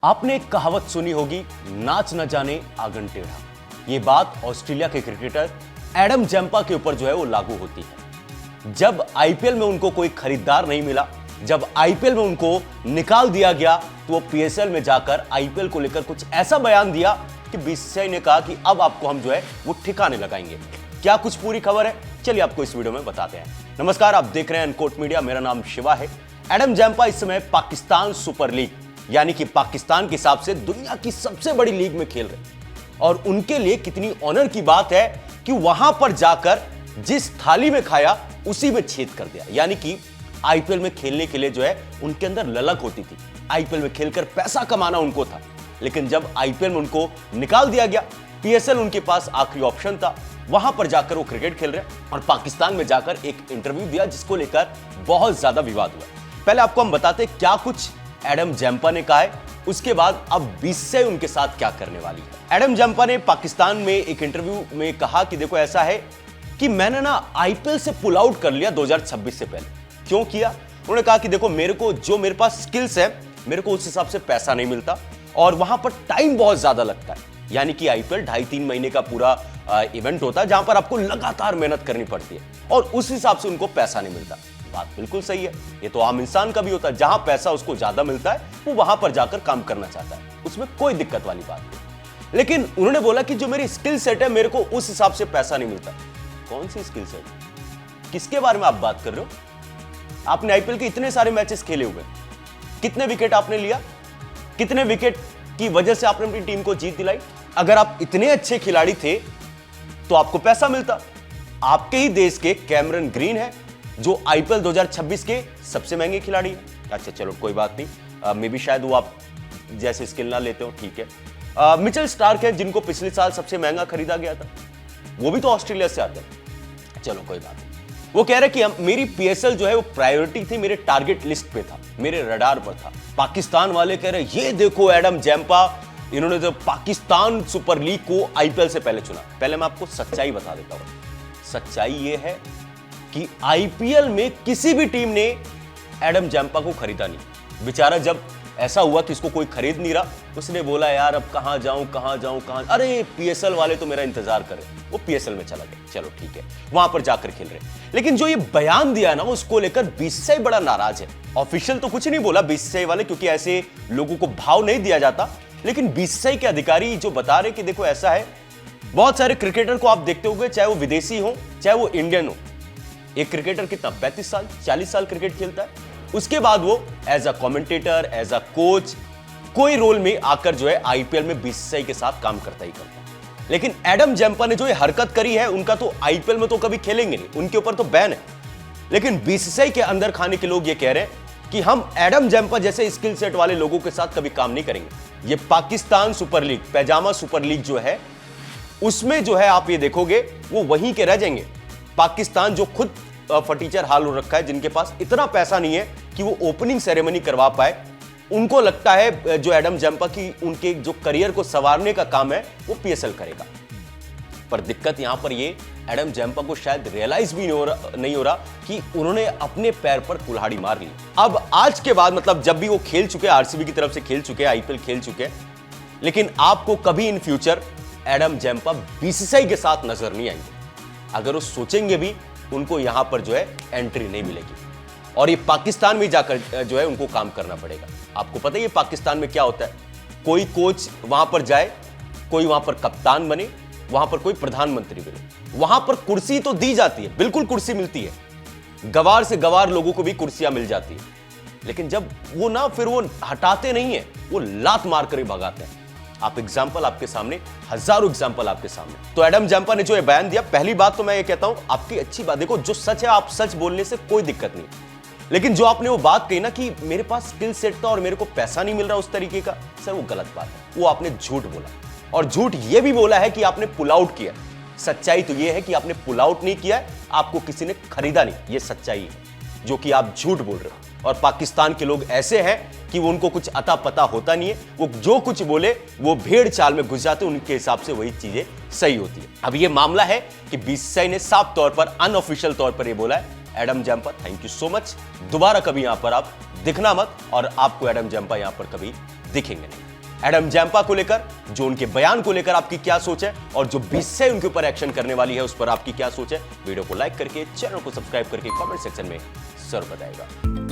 आपने एक कहावत सुनी होगी, नाच न जाने आंगन टेढ़ा। ये बात ऑस्ट्रेलिया के क्रिकेटर एडम जैम्पा के ऊपर जो है वो लागू होती है। जब आईपीएल में उनको कोई खरीदार नहीं मिला, जब आईपीएल में उनको निकाल दिया गया, तो वो पीएसएल में जाकर आईपीएल को लेकर कुछ ऐसा बयान दिया कि बीसीसीआई ने कहा कि अब आपको हम जो है वो ठिकाने लगाएंगे। क्या कुछ पूरी खबर है, चलिए आपको इस वीडियो में बताते हैं। नमस्कार, आप देख रहे हैं अनकोट मीडिया, मेरा नाम शिवा है। एडम जैम्पा इस समय पाकिस्तान सुपर लीग यानी कि पाकिस्तान के हिसाब से दुनिया की सबसे बड़ी लीग में खेल रहे, और उनके लिए कितनी ऑनर की बात है कि वहां पर जाकर जिस थाली में खाया उसी में छेद कर दिया। यानी कि आईपीएल में खेलने के लिए जो है उनके अंदर ललक होती थी, आईपीएल में खेलकर पैसा कमाना उनको था। लेकिन जब आईपीएल में उनको निकाल दिया गया, पीएसएल उनके पास आखिरी ऑप्शन था, वहां पर जाकर वो क्रिकेट खेल रहे और पाकिस्तान में जाकर एक इंटरव्यू दिया जिसको लेकर बहुत ज्यादा विवाद हुआ। पहले आपको हम बताते हैं क्या कुछ एडम जैम्पा ने कहा है, उसके बाद अब बीसीसीआई उनके साथ क्या करने वाली है। एडम जैम्पा ने पाकिस्तान में एक इंटरव्यू में कहा कि देखो ऐसा है कि मैंने ना आईपीएल से पुल आउट कर लिया 2026 से पहले। क्यों किया? उन्होंने कहा कि देखो मेरे पास स्किल्स है, मेरे को उस हिसाब से पैसा नहीं मिलता और वहां पर टाइम बहुत ज्यादा लगता है। यानी कि आईपीएल 2.5-3 महीने का पूरा इवेंट होता है जहां पर आपको लगातार मेहनत करनी पड़ती है और उस हिसाब से उनको पैसा नहीं मिलता। बात बिल्कुल सही है, ये तो आम इंसान का भी होता है। जहां पैसा उसको ज्यादा मिलता है वो वहां पर जाकर काम करना चाहता है, उसमें कोई दिक्कत वाली बात नहीं। लेकिन उन्होंने बोला कि जो मेरी स्किल सेट है, मेरे को उस हिसाब से पैसा नहीं मिलता। कौन सी स्किल सेट, किसके बारे में आप बात कर रहे हो? आपने आईपीएल के इतने सारे मैचेस खेले हुए, कितने विकेट आपने लिया, कितने विकेट की वजह से आपने अपनी टीम को जीत दिलाई? अगर आप इतने अच्छे खिलाड़ी थे तो आपको पैसा मिलता। आपके ही देश के कैमरन ग्रीन है जो आईपीएल 2026 के सबसे महंगे खिलाड़ी है। अच्छा चलो कोई बात नहीं, मे बी शायद वो आप जैसे स्किल ना लेते हो, ठीक है। मिचेल स्टार्क है जिनको पिछले साल सबसे महंगा खरीदा गया था, वो भी तो ऑस्ट्रेलिया से आते हैं। चलो कोई बात नहीं। वो कह रहे कि मेरी पीएसएल जो है वो प्रायोरिटी थी, मेरे टारगेट लिस्ट पे था, मेरे रडार पर था। पाकिस्तान वाले कह रहे ये देखो एडम जैम्पा, इन्होंने तो पाकिस्तान सुपर लीग को आईपीएल से पहले चुना। पहले मैं आपको सच्चाई बता देता हूं। सच्चाई ये है कि आईपीएल में किसी भी टीम ने एडम जैम्पा को खरीदा नहीं। बेचारा जब ऐसा हुआ कि इसको कोई खरीद नहीं रहा, उसने बोला यार अब कहां जाऊं, अरे पीएसएल वाले तो मेरा इंतजार कर रहे। वो पीएसएल में चला गया, चलो ठीक है, वहां पर जाकर खेल रहे। लेकिन जो ये बयान दिया ना, उसको लेकर बीसीसीआई बड़ा नाराज है। ऑफिशियल तो कुछ नहीं बोला बीसीसीआई वाले, क्योंकि ऐसे लोगों को भाव नहीं दिया जाता। लेकिन बीसीसीआई के अधिकारी जो बता रहे कि देखो ऐसा है, बहुत सारे क्रिकेटर को आप देखते होंगे, चाहे वो विदेशी हो चाहे वो इंडियन हो। एक क्रिकेटर कितना 35 साल 40 साल क्रिकेट खेलता है, उसके बाद वो as a commentator, as a coach, कोई रोल में आकर जो है आईपीएल में बीसीसीआई के साथ काम करता ही करता है। लेकिन एडम जैम्पा ने जो ये हरकत करी है, उनका तो आईपीएल में तो कभी खेलेंगे नहीं, उनके ऊपर तो बैन है। लेकिन बीसीसीआई के अंदर खाने के लोग ये कह रहे हैं कि हम एडम जैम्पा जैसे स्किल सेट वाले लोगों के साथ कभी काम नहीं करेंगे। ये पाकिस्तान सुपर लीग, पैजामा सुपर लीग जो है, उसमें जो है आप ये देखोगे वो वहीं के रह जाएंगे। पाकिस्तान जो खुद फटीचर हाल हो रखा है, जिनके पास इतना पैसा नहीं है कि वो ओपनिंग सेरेमनी करवा पाए, उनको लगता है जो एडम जैम्पा की उनके जो करियर को संवारने का काम है वो पीएसएल करेगा। पर दिक्कत यहां पर ये, एडम जैम्पा को शायद रियलाइज भी नहीं हो रहा कि उन्होंने अपने पैर पर कुल्हाड़ी मार ली। अब आज के बाद, मतलब जब भी वो खेल चुके, आरसीबी की तरफ से खेल चुके, आईपीएल खेल चुके, लेकिन आपको कभी in future Adam Zampa BCCI के साथ नजर नहीं आएंगे। अगर वो सोचेंगे भी, उनको यहां पर जो है एंट्री नहीं मिलेगी और ये पाकिस्तान में जाकर जो है उनको काम करना पड़ेगा। आपको पता है ये पाकिस्तान में क्या होता है, कोई कोच वहां पर जाए, कोई वहां पर कप्तान बने, वहां पर कोई प्रधानमंत्री बने। वहां पर कुर्सी तो दी जाती है, बिल्कुल कुर्सी मिलती है, गवार से गवार लोगों को भी कुर्सियां मिल जाती है। लेकिन जब वो ना, फिर वो हटाते नहीं है, वो लात मार कर ही भगाते हैं। आप एग्जाम्पल आपके सामने, हजारों एग्जाम्पल आपके सामने। तो एडम जैम्पा ने जो ये बयान दिया, पहली बात तो मैं ये कहता हूं आपकी अच्छी बात, देखो जो सच है आप सच बोलने से कोई दिक्कत नहीं। लेकिन जो आपने वो बात कही ना कि मेरे पास स्किल सेट था और मेरे को पैसा नहीं मिल रहा उस तरीके का, सर वो गलत बात है। वो आपने झूठ बोला और झूठ ये भी बोला है कि आपने पुल आउट किया। सच्चाई तो ये है कि आपने पुल आउट नहीं किया, आपको किसी ने खरीदा नहीं, ये सच्चाई है जो कि आप झूठ बोल रहे हो। और पाकिस्तान के लोग ऐसे हैं कि वो उनको कुछ अता पता होता नहीं है, वो जो कुछ बोले वो भेड़ चाल में घुस जाते, उनके हिसाब से वही चीजें सही होती है। अब ये मामला है कि बीसीसीआई ने साफ तौर पर, अनऑफिशियल तौर पर ये बोला है, Adam Zampa thank you so much, दोबारा कभी यहां पर आप दिखना मत और आपको एडम जैम्पा यहां पर कभी दिखेंगे नहीं। एडम जैम्पा को लेकर, जो उनके बयान को लेकर आपकी क्या सोच है और जो बीसीसीआई उनके ऊपर एक्शन करने वाली है उस पर आपकी क्या सोच है? वीडियो को लाइक करके, चैनल को सब्सक्राइब करके कमेंट सेक्शन में जरूर बताइएगा।